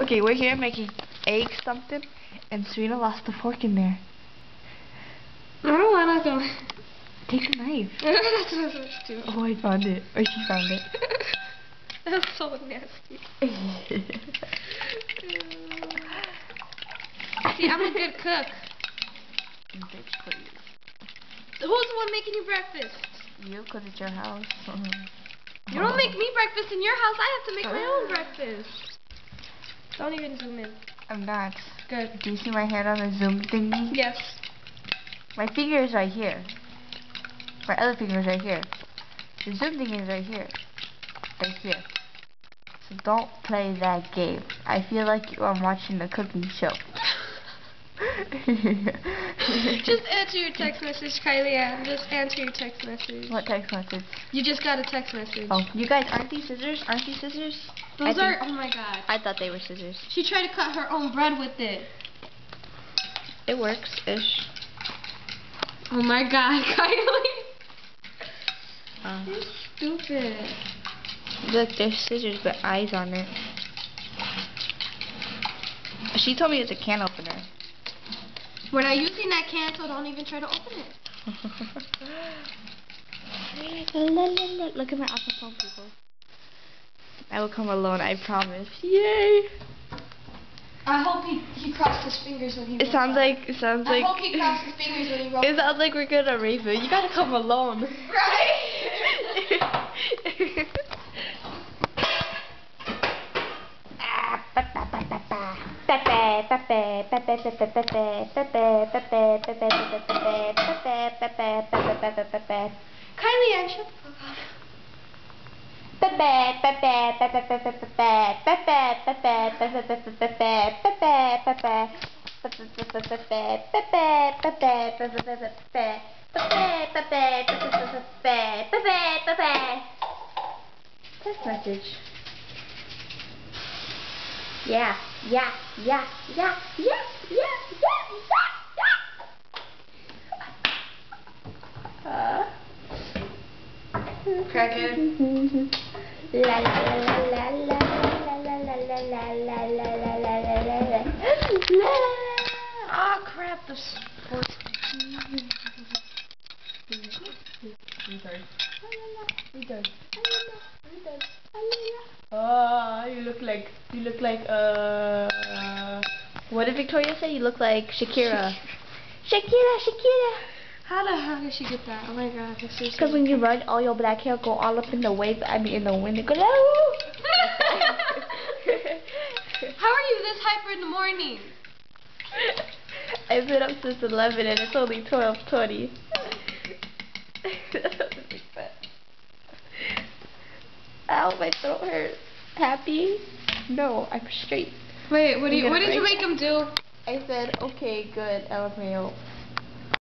Okay, we're here making egg something, and Serena lost the fork in there. I don't want to go. Take the knife. That's what I was doing. Oh, I found it. Or she found it. That's so nasty. See, I'm a good cook. Bitch, please. So who's the one making you breakfast? You, because it's your house. You don't make me breakfast in your house. I have to make my own breakfast. Don't even zoom in. I'm not. Good. Do you see my hand on the zoom thingy? Yes. My finger is right here. My other finger is right here. The zoom thing is right here. Right here. So don't play that game. I feel like I'm watching a cooking show. Just answer your text message, Kylie Ann. Just answer your text message. What text message? You just got a text message. Oh, you guys, aren't these scissors? Aren't these scissors? Those are, oh my god. I thought they were scissors. She tried to cut her own bread with it. It works-ish. Oh my god, Kylie. You're stupid. Look, there's scissors with eyes on it. She told me it's a can opener. We're not using that can, so don't even try to open it. Look at my awesome phone, people. I will come alone, I promise. Yay! I hope he crossed his fingers when he wrote It sounds that. like I hope he crossed his fingers when he wrote it sounds like we're gonna rape it. You gotta come alone. Right? Kylie Ann, shut the fuck up. Text message. Yeah. Crackhead. La la la la la la la la la la la. Ah, crap, the sports. Oh, you look like what did Victoria say? You look like Shakira. Shakira. How the hell did she get that? Oh my god, this is. Because when you run, all your black hair go all up in the wave. I mean, in the wind. It goes. How are you this hyper in the morning? I've been up since 11 and it's only 12:20. Ow, my throat hurts. Happy? No, I'm straight. Wait, what did you make him do? I said, okay, good, LMAO.